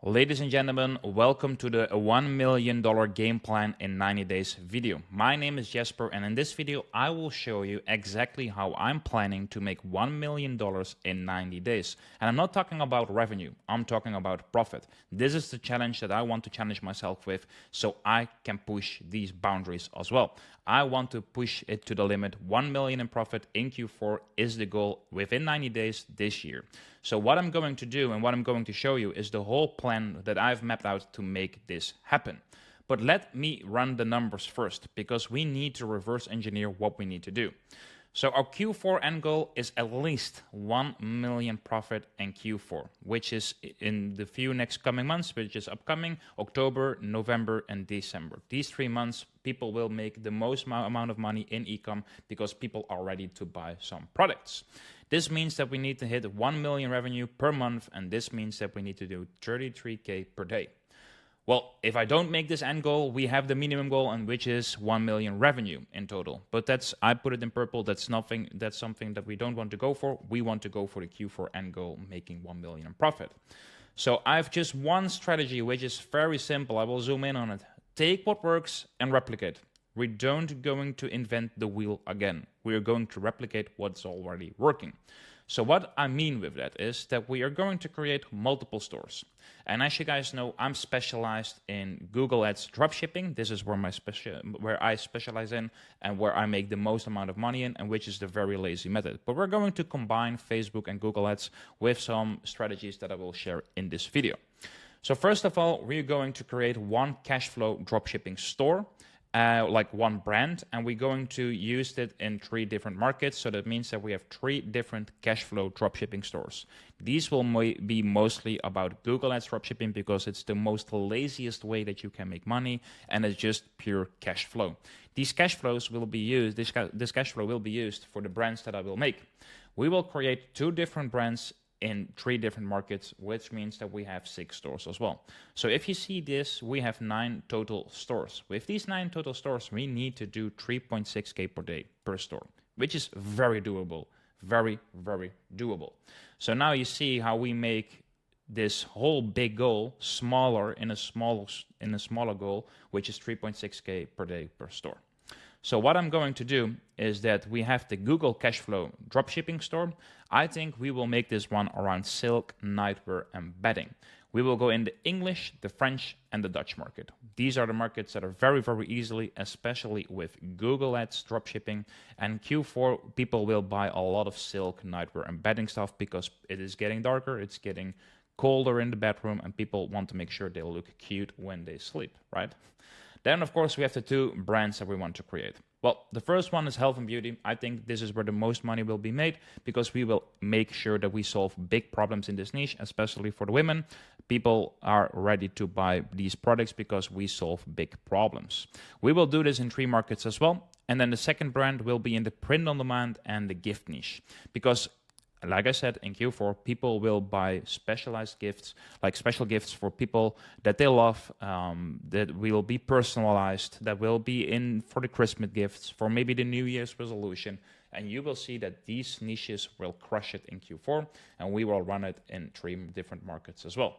Ladies and gentlemen, welcome to the $1 million game plan in 90 days video. My name is Jesper, and in this video I will show you exactly how I'm planning to make $1 million in 90 days. And I'm not talking about revenue, I'm talking about profit. This is the challenge that I want to challenge myself with so I can push these boundaries as well. I want to push it to the limit. 1 million in profit in Q4 is the goal within 90 days this year. So what I'm going to do and what I'm going to show you is the whole plan that I've mapped out to make this happen. But let me run the numbers first, because we need to reverse engineer what we need to do. So our Q4 end goal is at least 1 million profit in Q4, which is in the few next coming months, which is upcoming October, November, and December. These 3 months, people will make the most amount of money in e-com because people are ready to buy some products. This means that we need to hit 1 million revenue per month, and this means that we need to do 33K per day. Well, if I don't make this end goal, we have the minimum goal, and which is 1 million revenue in total. But I put it in purple. That's something that we don't want to go for. We want to go for the Q4 end goal, making 1 million in profit. So I have just one strategy, which is very simple. I will zoom in on it. Take what works and replicate. We don't going to invent the wheel again. We are going to replicate what's already working. So what I mean with that is that we are going to create multiple stores. And as you guys know, I'm specialized in Google Ads dropshipping. This is where I specialize in and where I make the most amount of money in, and which is the very lazy method. But we're going to combine Facebook and Google Ads with some strategies that I will share in this video. So first of all, we're going to create one cash flow dropshipping store. Like one brand, and we're going to use it in 3 different markets. So that means that we have 3 different cash flow dropshipping stores. These will be mostly about Google Ads dropshipping because it's the most laziest way that you can make money, and it's just pure cash flow. These cash flows will be used. This cash flow will be used for the brands that I will make. We will create 2 different brands in 3 different markets, which means that we have 6 stores as well. So if you see this, we have 9 total stores. With these 9 total stores, we need to do 3.6K per day per store, which is very doable, very, very doable. So now you see how we make this whole big goal smaller in a smaller goal, which is 3.6K per day per store. So what I'm going to do is that we have the Google Cashflow dropshipping store. I think we will make this one around silk, nightwear, and bedding. We will go in the English, the French, and the Dutch market. These are the markets that are very, very easily, especially with Google Ads dropshipping. And Q4, people will buy a lot of silk, nightwear, and bedding stuff because it is getting darker, it's getting colder in the bedroom, and people want to make sure they look cute when they sleep, right? Then, of course, we have the 2 brands that we want to create. Well, the first one is health and beauty. I think this is where the most money will be made because we will make sure that we solve big problems in this niche, especially for the women. People are ready to buy these products because we solve big problems. We will do this in 3 markets as well. And then the second brand will be in the print on demand and the gift niche because, like I said, in Q4, people will buy specialized gifts, like special gifts for people that they love, that will be personalized, that will be in for the Christmas gifts, for maybe the New Year's resolution. And you will see that these niches will crush it in Q4, and we will run it in 3 different markets as well.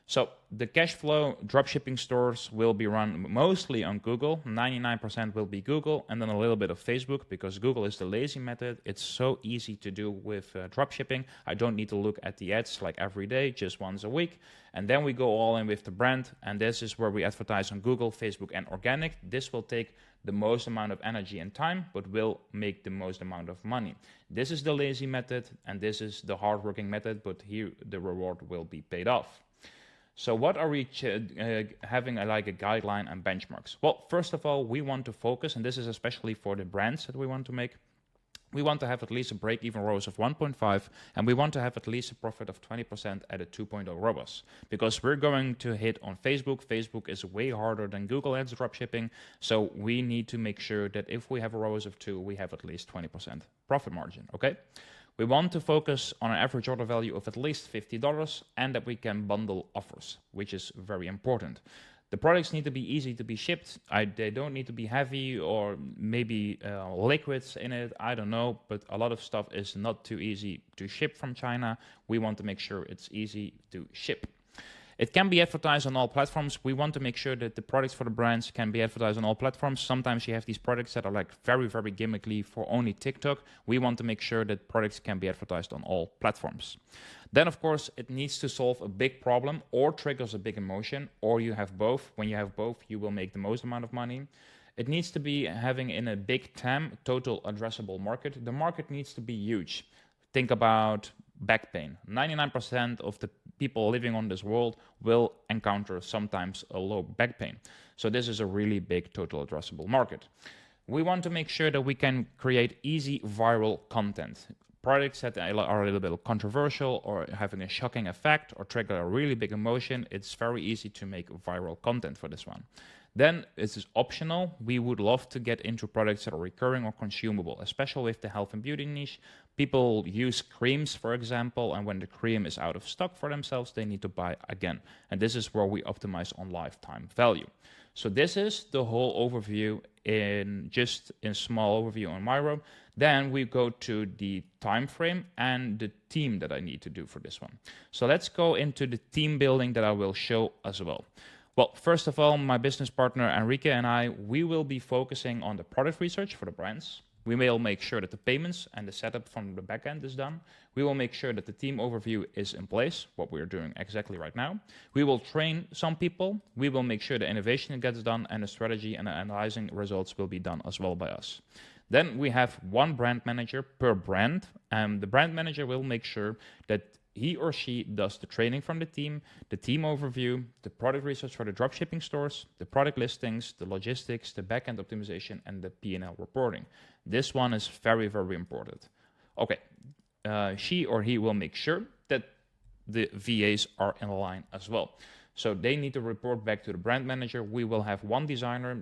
So the cash flow dropshipping stores will be run mostly on Google. 99% will be Google, and then a little bit of Facebook because Google is the lazy method. It's so easy to do with dropshipping. I don't need to look at the ads like every day, just once a week. And then we go all in with the brand, and this is where we advertise on Google, Facebook, and organic. This will take the most amount of energy and time, but will make the most amount of money. This is the lazy method, and this is the hardworking method, but here the reward will be paid off. So what are we having like a guideline and benchmarks? Well, first of all, we want to focus, and this is especially for the brands that we want to make. We want to have at least a break-even ROAS of 1.5, and we want to have at least a profit of 20% at a 2.0 ROAS. Because we're going to hit on Facebook. Facebook is way harder than Google Ads dropshipping, so we need to make sure that if we have a ROAS of 2, we have at least 20% profit margin, okay? We want to focus on an average order value of at least $50 and that we can bundle offers, which is very important. The products need to be easy to be shipped. They don't need to be heavy or maybe liquids in it. I don't know, but a lot of stuff is not too easy to ship from China. We want to make sure it's easy to ship. It can be advertised on all platforms. We want to make sure that the products for the brands can be advertised on all platforms. Sometimes you have these products that are like very, very gimmickly for only TikTok. We want to make sure that products can be advertised on all platforms. Then, of course, it needs to solve a big problem or triggers a big emotion, or you have both. When you have both, you will make the most amount of money. It needs to be having in a big TAM, total addressable market. The market needs to be huge. Think about back pain. 99% of the people living on this world will encounter sometimes a low back pain. So this is a really big total addressable market. We want to make sure that we can create easy viral content. Products that are a little bit controversial or having a shocking effect or trigger a really big emotion, it's very easy to make viral content for this one. Then this is optional. We would love to get into products that are recurring or consumable, especially with the health and beauty niche. People use creams, for example, and when the cream is out of stock for themselves, they need to buy again. And this is where we optimize on lifetime value. So this is the whole overview in small overview on Miro. Then we go to the time frame and the team that I need to do for this one. So let's go into the team building that I will show as well. Well, first of all, my business partner Enrique and I, we will be focusing on the product research for the brands. We will make sure that the payments and the setup from the backend is done. We will make sure that the team overview is in place, what we're doing exactly right now. We will train some people. We will make sure the innovation gets done and the strategy and the analyzing results will be done as well by us. Then we have one brand manager per brand, and the brand manager will make sure that he or she does the training from the team overview, the product research for the dropshipping stores, the product listings, the logistics, the backend optimization, and the P&L reporting. This one is very, very important. Okay, she or he will make sure that the VAs are in line as well. So they need to report back to the brand manager. We will have one designer.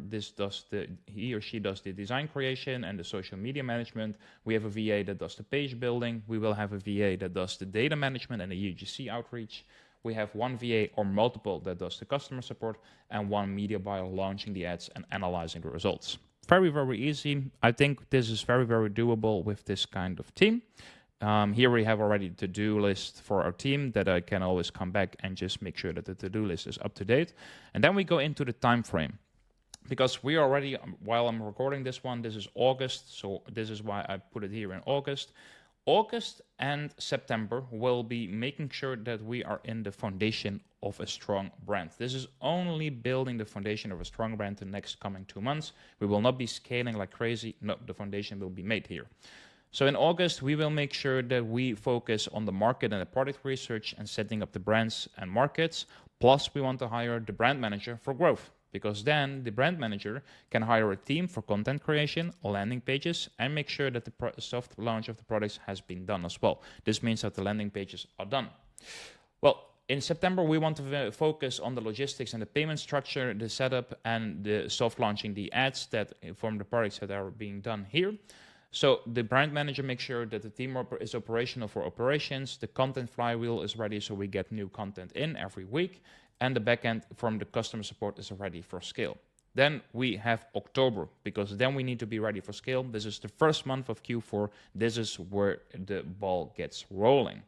He or she does the design creation and the social media management. We have a VA that does the page building. We will have a VA that does the data management and the UGC outreach. We have one VA or multiple that does the customer support and one media buyer launching the ads and analyzing the results. Very, very easy. I think this is very, very doable with this kind of team. Here we have already the to-do list for our team that I can always come back and just make sure that the to-do list is up to date. And then we go into the time frame. Because we already, while I'm recording this one, this is August, so this is why I put it here in August. August and September will be making sure that we are in the foundation of a strong brand. This is only building the foundation of a strong brand the next coming 2 months. We will not be scaling like crazy. No, the foundation will be made here. So in August, we will make sure that we focus on the market and the product research and setting up the brands and markets. Plus, we want to hire the brand manager for growth, because then the brand manager can hire a team for content creation, landing pages, and make sure that the soft launch of the products has been done as well. This means that the landing pages are done. Well, in September, we want to focus on the logistics and the payment structure, the setup, and the soft launching the ads that form the products that are being done here. So the brand manager makes sure that the team is operational for operations, the content flywheel is ready so we get new content in every week, and the backend from the customer support is ready for scale. Then we have October, because then we need to be ready for scale. This is the first month of Q4. This is where the ball gets rolling.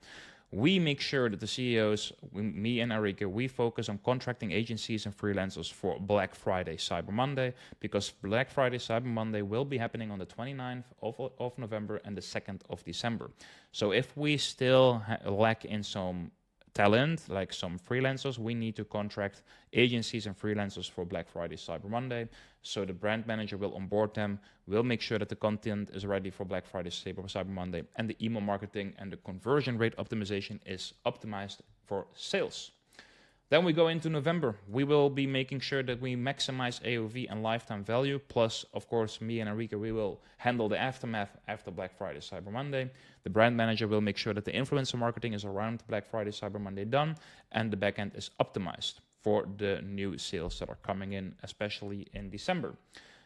We make sure that the CEOs, me and Enrique, we focus on contracting agencies and freelancers for Black Friday, Cyber Monday, because Black Friday, Cyber Monday will be happening on the 29th of November and the 2nd of December. So if we still lack in some talent, like some freelancers, we need to contract agencies and freelancers for Black Friday, Cyber Monday. So the brand manager will onboard them, will make sure that the content is ready for Black Friday, Cyber Monday, and the email marketing and the conversion rate optimization is optimized for sales. Then we go into November. We will be making sure that we maximize AOV and lifetime value. Plus, of course, me and Enrique, we will handle the aftermath after Black Friday, Cyber Monday. The brand manager will make sure that the influencer marketing is around Black Friday, Cyber Monday done, and the backend is optimized for the new sales that are coming in, especially in December.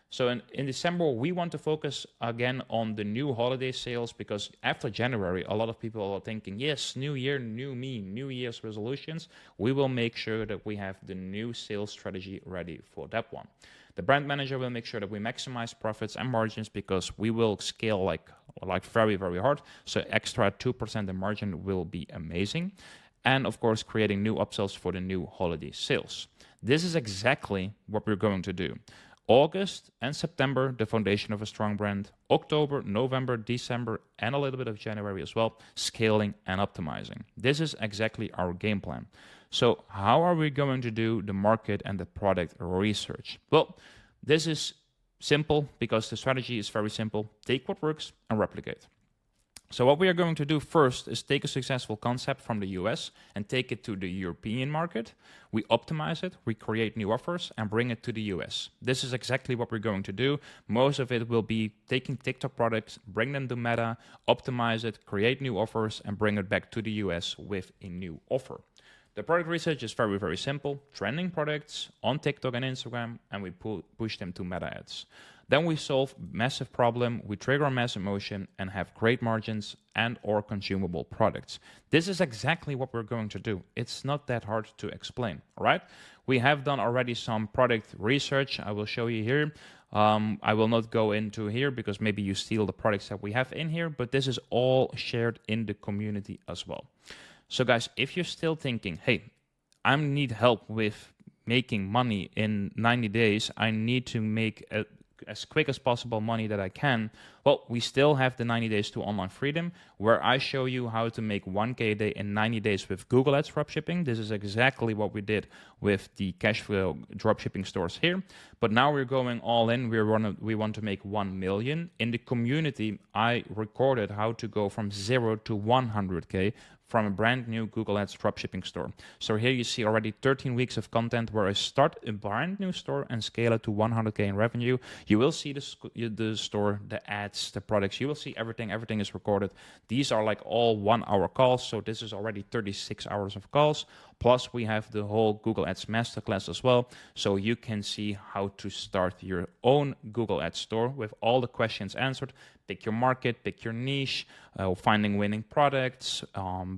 So in December, we want to focus again on the new holiday sales, because after January, a lot of people are thinking, yes, new year, new me, New Year's resolutions. We will make sure that we have the new sales strategy ready for that one. The brand manager will make sure that we maximize profits and margins, because we will scale like very, very hard. So extra 2% in margin will be amazing. and of course creating new upsells for the new holiday sales. This is exactly what we're going to do. August and September, the foundation of a strong brand. October, November, December, and a little bit of January as well, scaling and optimizing. This is exactly our game plan. So how are we going to do the market and the product research? Well, this is simple because the strategy is very simple. Take what works and replicate. So what we are going to do first is take a successful concept from the US and take it to the European market. We optimize it, we create new offers and bring it to the US. This is exactly what we're going to do. Most of it will be taking TikTok products, bring them to Meta, optimize it, create new offers and bring it back to the US with a new offer. The product research is very, very simple. Trending products on TikTok and Instagram, and we push them to Meta ads. Then we solve massive problem, we trigger a mass emotion and have great margins and or consumable products. This is exactly what we're going to do. It's not that hard to explain, all right? We have done already some product research. I will show you here. I will not go into here because maybe you steal the products that we have in here, but this is all shared in the community as well. So guys, if you're still thinking, hey, I need help with making money in 90 days, I need to make as quick as possible money that I can, well, we still have the 90 days to online freedom where I show you how to make 1K a day in 90 days with Google Ads dropshipping. This is exactly what we did with the cash flow dropshipping stores here. But now we're going all in. We want to make 1 million. In the community, I recorded how to go from 0 to 100K from a brand new Google Ads dropshipping store. So here you see already 13 weeks of content where I start a brand new store and scale it to 100K in revenue. You will see the store, the ads, the products. You will see everything. Everything is recorded. These are like all 1 hour calls. So this is already 36 hours of calls. Plus we have the whole Google Ads masterclass as well. So you can see how to start your own Google Ads store with all the questions answered. Pick your market, pick your niche, finding winning products,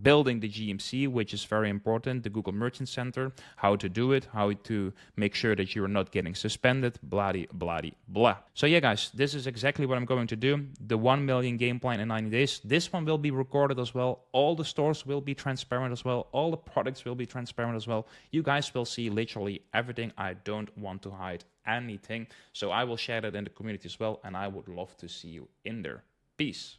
building the GMC, which is very important, the Google Merchant Center, how to do it, how to make sure that you're not getting suspended, blah, blah, blah. So yeah, guys, this is exactly what I'm going to do. The 1 million game plan in 90 days. This one will be recorded as well. All the stores will be transparent as well. All the products will be transparent as well. You guys will see literally everything. I don't want to hide anything. So I will share that in the community as well, and I would love to see you in there. Peace.